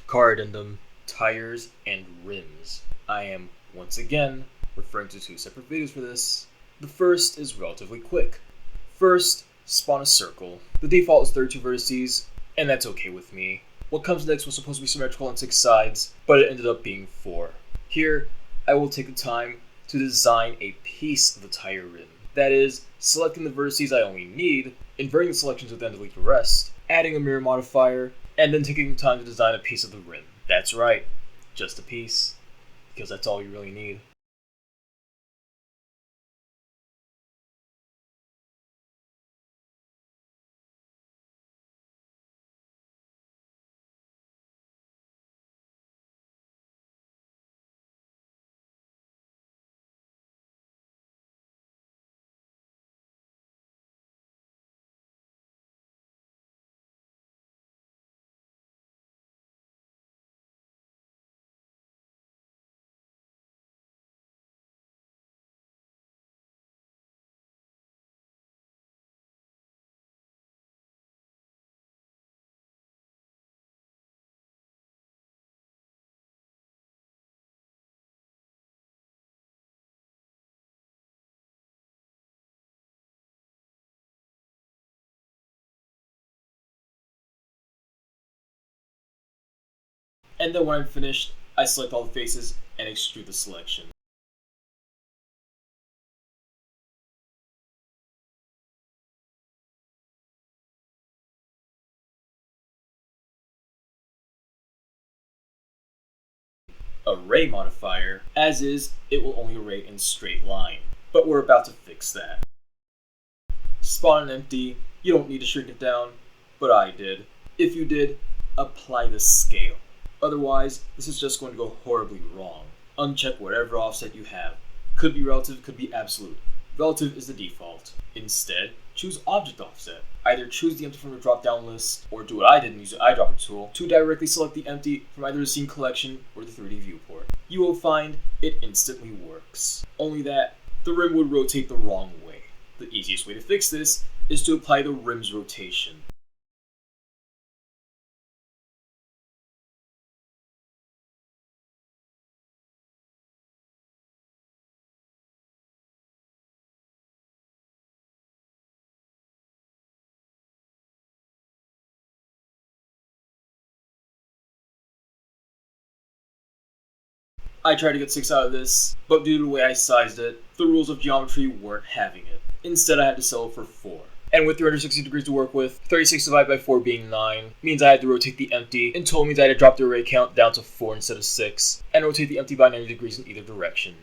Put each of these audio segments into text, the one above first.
car addendum, tires, and rims. I am, once again, referring to two separate videos for this. The first is relatively quick. First, spawn a circle. The default is 32 vertices, and that's okay with me. What comes next was supposed to be symmetrical on 6 sides, but it ended up being 4. Here, I will take the time to design a piece of the tire rim. That is, selecting the vertices I only need, inverting the selections and then delete the rest, adding a mirror modifier, and then taking the time to design a piece of the rim. That's right, just a piece, because that's all you really need. And then when I'm finished, I select all the faces and extrude the selection. Array modifier, as is, it will only array in straight line. But we're about to fix that. Spawn an empty, you don't need to shrink it down, but I did. If you did, apply the scale. Otherwise, this is just going to go horribly wrong. Uncheck whatever offset you have. Could be relative, could be absolute. Relative is the default. Instead, choose object offset. Either choose the empty from the drop-down list, or do what I did and use the eyedropper tool to directly select the empty from either the scene collection or the 3D viewport. You will find it instantly works. Only that, the rim would rotate the wrong way. The easiest way to fix this is to apply the rim's rotation. I tried to get 6 out of this, but due to the way I sized it, the rules of geometry weren't having it. Instead, I had to settle for 4. And with 360 degrees to work with, 36 divided by 4 being 9, means I had to rotate the empty, and total means I had to drop the array count down to 4 instead of 6, and rotate the empty by 90 degrees in either direction.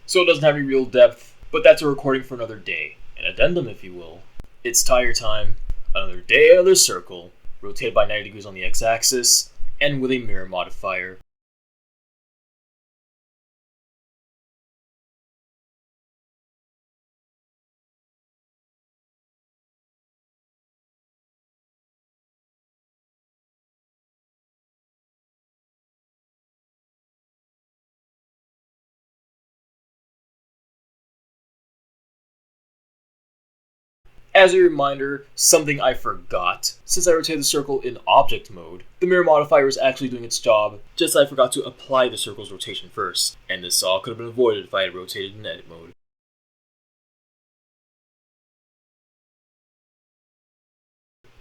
So it doesn't have any real depth, but that's a recording for another day. An addendum, if you will. It's tire time. Another day, another circle, rotated by 90 degrees on the x-axis, and with a mirror modifier. As a reminder, something I forgot. Since I rotated the circle in object mode, the mirror modifier is actually doing its job, just I forgot to apply the circle's rotation first, and this all could have been avoided if I had rotated in edit mode.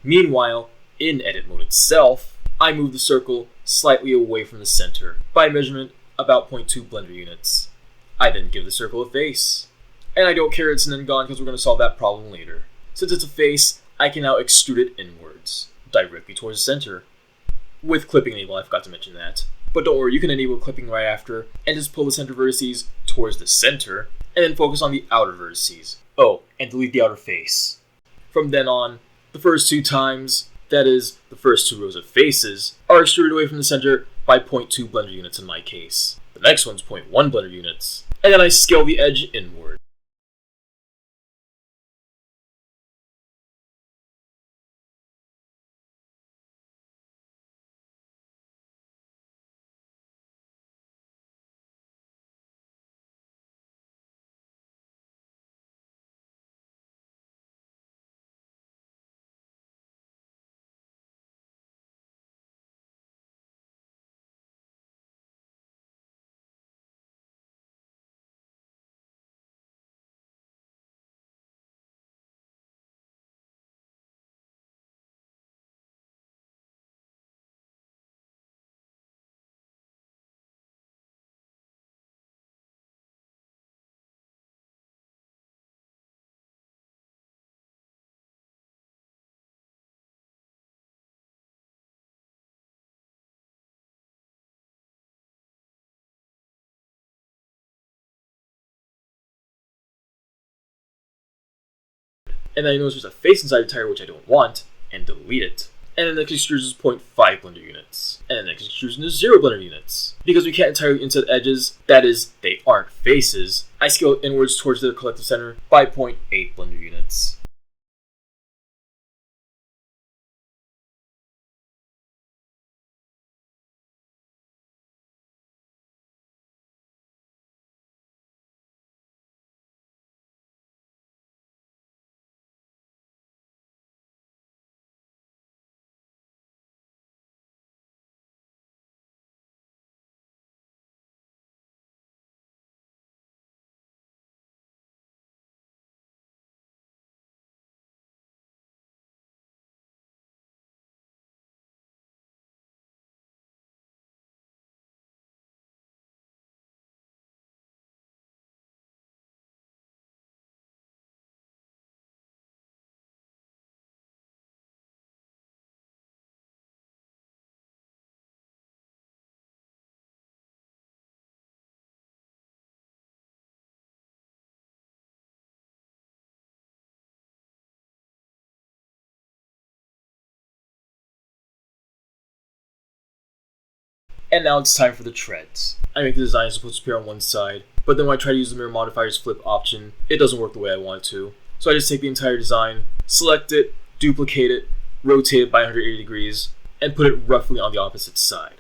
Meanwhile, in edit mode itself, I move the circle slightly away from the center, by measurement about 0.2 blender units. I then give the circle a face. And I don't care it's an n-gon because we're going to solve that problem later. Since it's a face, I can now extrude it inwards, directly towards the center. With clipping enable, I forgot to mention that. But don't worry, you can enable clipping right after, and just pull the center vertices towards the center, and then focus on the outer vertices. Oh, and delete the outer face. From then on, the first 2 times, that is, the first two rows of faces, are extruded away from the center by 0.2 blender units in my case. The next one's 0.1 blender units, and then I scale the edge inward. And then I notice there's a face inside the tire which I don't want, and delete it. And then the next extrusion is 0.5 blender units. And the next extrusion is 0 blender units. Because we can't entirely insert edges, that is, they aren't faces, I scale it inwards towards the collective center by 0.8 blender units. And now it's time for the treads. I make the design supposed to appear on one side, but then when I try to use the mirror modifier's flip option, it doesn't work the way I want it to. So I just take the entire design, select it, duplicate it, rotate it by 180 degrees, and put it roughly on the opposite side.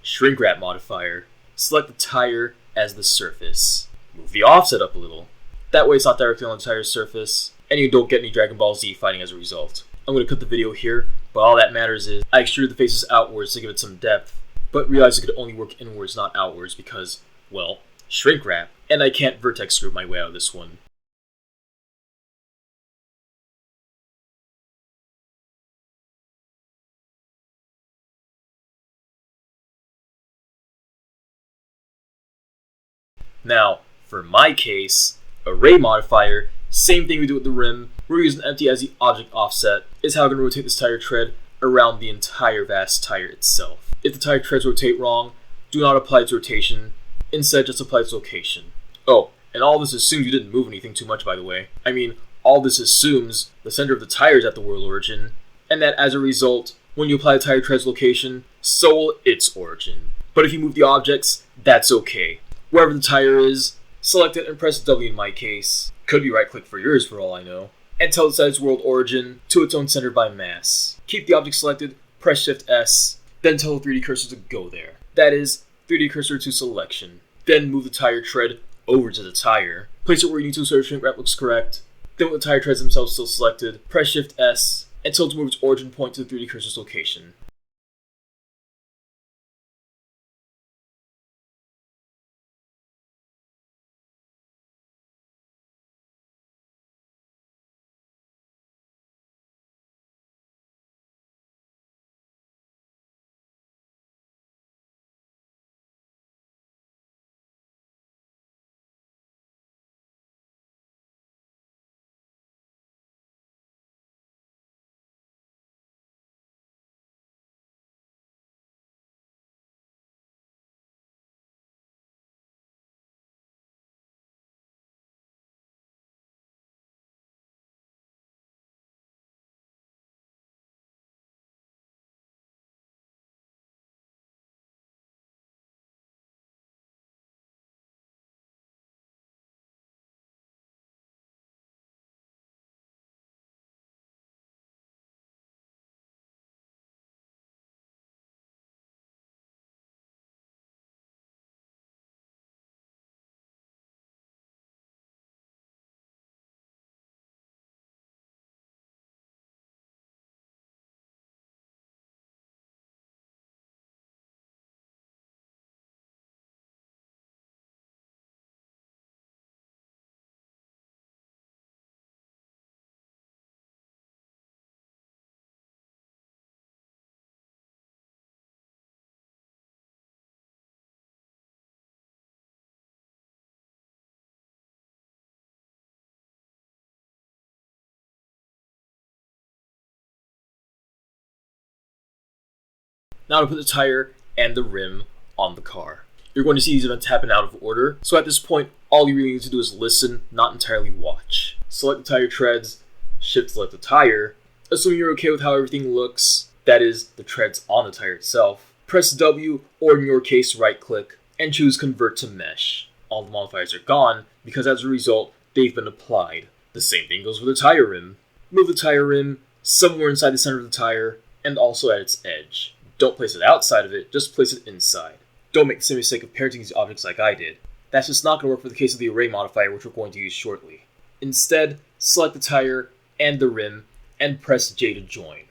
Shrink wrap modifier. Select the tire as the surface. Move the offset up a little. That way it's not directly on the tire's surface, and you don't get any Dragon Ball Z fighting as a result. I'm going to cut the video here, but all that matters is I extruded the faces outwards to give it some depth, but realized it could only work inwards, not outwards, because, well, shrink wrap, and I can't vertex group my way out of this one. Now, for my case, array modifier, same thing we do with the rim. We're using empty as the object offset, is how I'm going to rotate this tire tread around the entire vast tire itself. If the tire treads rotate wrong, do not apply its rotation, instead just apply its location. Oh, and all this assumes you didn't move anything too much, by the way. I mean, all this assumes the center of the tire is at the world origin, and that as a result, when you apply the tire tread's location, so will its origin. But if you move the objects, that's okay. Wherever the tire is, select it and press W in my case. Could be right click for yours for all I know. And tell it to set its world origin to its own center by mass. Keep the object selected, press Shift S, then tell the 3D cursor to go there. That is, 3D cursor to selection. Then move the tire tread over to the tire. Place it where you need to so your shrink wrap looks correct. Then with the tire treads themselves still selected, press Shift S and tell it to move its origin point to the 3D cursor's location. Now to put the tire and the rim on the car. You're going to see these events happen out of order, so at this point, all you really need to do is listen, not entirely watch. Select the tire treads, shift select the tire, assuming you're okay with how everything looks, that is, the treads on the tire itself. Press W, or in your case, right click, and choose Convert to Mesh. All the modifiers are gone, because as a result, they've been applied. The same thing goes with the tire rim. Move the tire rim somewhere inside the center of the tire, and also at its edge. Don't place it outside of it, just place it inside. Don't make the same mistake of parenting these objects like I did. That's just not going to work for the case of the array modifier, which we're going to use shortly. Instead, select the tire and the rim, and press J to join.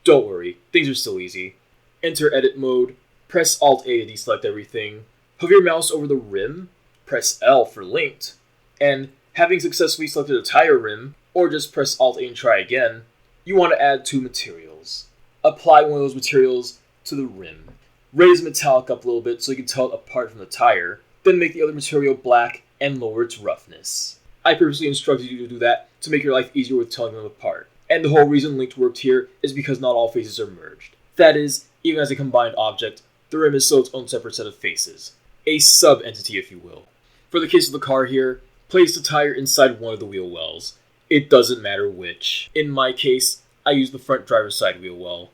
Don't worry, things are still easy. Enter edit mode, press Alt-A to deselect everything, hover your mouse over the rim, press L for linked, and having successfully selected the tire rim, or just press Alt-A and try again, you want to add two materials. Apply one of those materials to the rim. Raise the metallic up a little bit so you can tell it apart from the tire, then make the other material black and lower its roughness. I purposely instructed you to do that to make your life easier with telling them apart. And the whole reason linked worked here is because not all faces are merged. That is, even as a combined object, the rim is still its own separate set of faces. A sub-entity, if you will. For the case of the car here, place the tire inside one of the wheel wells. It doesn't matter which. In my case, I use the front driver's side wheel well.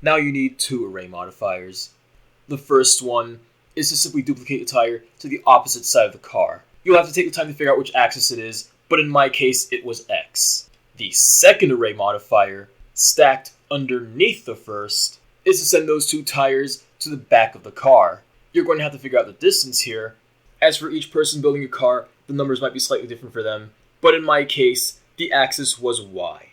Now you need two array modifiers. The first one is to simply duplicate the tire to the opposite side of the car. You'll have to take the time to figure out which axis it is, but in my case it was X. The second array modifier, stacked underneath the first, is to send those two tires to the back of the car. You're going to have to figure out the distance here. As for each person building a car, the numbers might be slightly different for them, but in my case, the axis was Y.